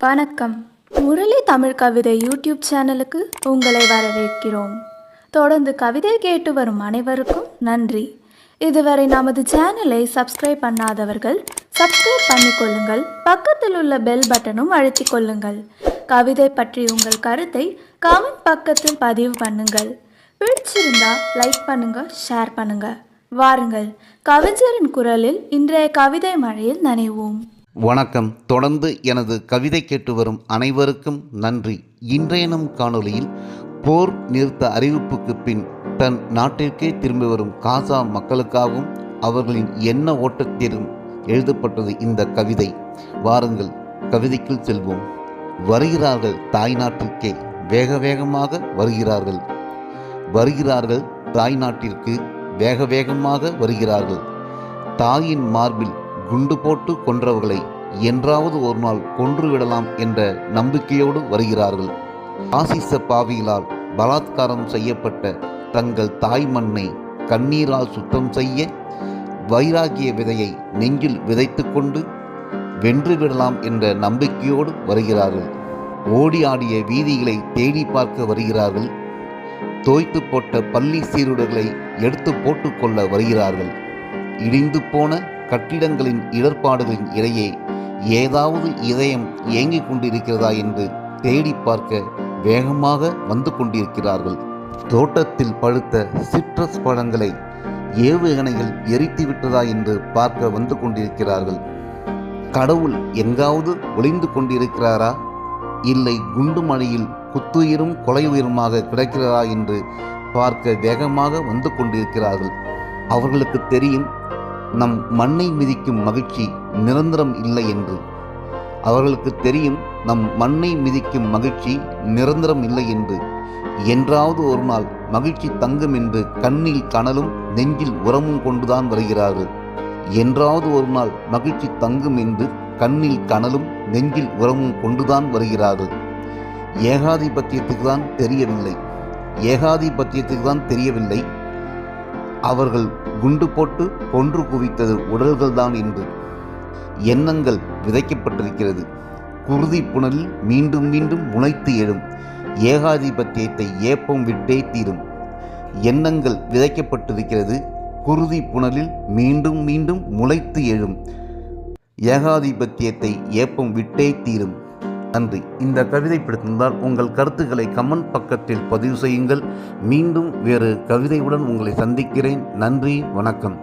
வணக்கம். முரளி தமிழ் கவிதை யூடியூப் சேனலுக்கு உங்களை வரவேற்கிறோம். தொடர்ந்து கவிதை கேட்டு வரும் அனைவருக்கும் நன்றி. இதுவரை நமது சேனலை சப்ஸ்கிரைப் பண்ணாதவர்கள் சப்ஸ்கிரைப் பண்ணிக்கொள்ளுங்கள். பக்கத்தில் உள்ள பெல் பட்டனும் அழுத்திக் கொள்ளுங்கள். கவிதை பற்றி உங்கள் கருத்தை கமெண்ட் பக்கத்தில் பதிவு பண்ணுங்கள். பிடிச்சிருந்தா லைக் பண்ணுங்க, ஷேர் பண்ணுங்க. வாருங்கள், கவிஞரின் குரலில் இன்றைய கவிதை மழையில் நனைவோம். வணக்கம். தொடர்ந்து எனது கவிதை கேட்டு வரும் அனைவருக்கும் நன்றி. இன்றைய நம் காணொளியில் போர் நிறுத்த அறிவிப்புக்கு பின் தன் நாட்டிற்கே திரும்பி வரும் காசா மக்களுக்காகவும் அவர்களின் எண்ண ஓட்டத்திலும் எழுதப்பட்டது இந்த கவிதை. வாருங்கள், கவிதைக்குள் செல்வோம். வருகிறார்கள் தாய்நாட்டிற்கே, வேக வேகமாக வருகிறார்கள். வருகிறார்கள் தாய்நாட்டிற்கு, வேக வேகமாக வருகிறார்கள். தாயின் மார்பில் குண்டு போட்டு கொன்றவர்களை என்றாவது ஒரு நாள் கொன்றுவிடலாம் என்ற நம்பிக்கையோடு வருகிறார்கள். ஆசிச பாவிகளால் பலாத்காரம் செய்யப்பட்ட தங்கள் தாய் மண்ணை கண்ணீரால் சுத்தம் செய்ய வைராகிய விதையை நெஞ்சில் விதைத்து கொண்டு வென்றுவிடலாம் என்ற நம்பிக்கையோடு வருகிறார்கள். ஓடி ஆடிய வீதிகளை தேடி பார்க்க வருகிறார்கள். தோய்த்து போட்ட பள்ளி சீருடைகளை எடுத்து போட்டுக்கொள்ள வருகிறார்கள். இடிந்து போன கட்டிடங்களின் இடர்பாடுகளின் இடையே ஏதாவது இதயம் இயங்கிக் கொண்டிருக்கிறதா என்று தேடி பார்க்க வேகமாக வந்து கொண்டிருக்கிறார்கள். தோட்டத்தில் பழுத்த சிட்ரஸ் பழங்களை ஏவுகணைகள் எரித்து விட்டதா என்று பார்க்க வந்து கொண்டிருக்கிறார்கள். கடவுள் எங்காவது ஒளிந்து கொண்டிருக்கிறாரா, இல்லை குண்டு மழையில் குத்துயிரும் கொலை உயிருமாக கிடக்கிறதா என்று பார்க்க வேகமாக வந்து கொண்டிருக்கிறார்கள். அவர்களுக்கு தெரியும், நம் மண்ணை மிதிக்கும் மகிழ்ச்சி நிரந்தரம் இல்லை என்று. அவர்களுக்கு தெரியும், நம் மண்ணை மிதிக்கும் மகிழ்ச்சி நிரந்தரம் இல்லை என்று. என்றாவது ஒரு நாள் மகிழ்ச்சி தங்கும் என்று கண்ணில் கனலும் நெஞ்சில் உரமும் கொண்டுதான் வருகிறார்கள். என்றாவது ஒரு நாள் மகிழ்ச்சி தங்கும் என்று கண்ணில் கனலும் நெஞ்சில் உரமும் கொண்டுதான் வருகிறார்கள். ஏகாதிபத்தியத்துக்கு தான் தெரியவில்லை, ஏகாதிபத்தியத்துக்கு தான் தெரியவில்லை அவர்கள் குண்டு போட்டு கொன்று குவித்தது உடல்கள்தான் என்று. எண்ணங்கள் விதைக்கப்பட்டிருக்கிறது. குருதி புனலில் மீண்டும் மீண்டும் முளைத்து எழும். ஏகாதிபத்தியத்தை ஏப்பம் விட்டே தீரும். எண்ணங்கள் விதைக்கப்பட்டிருக்கிறது. குருதி புனலில் மீண்டும் மீண்டும் முளைத்து எழும். ஏகாதிபத்தியத்தை ஏப்பம் விட்டே தீரும். நன்றி. இந்த கவிதை பிடித்திருந்தால் உங்கள் கருத்துக்களை கமெண்ட் பக்கத்தில் பதிவு செய்யுங்கள். மீண்டும் வேறு கவிதையுடன் உங்களை சந்திக்கிறேன். நன்றி, வணக்கம்.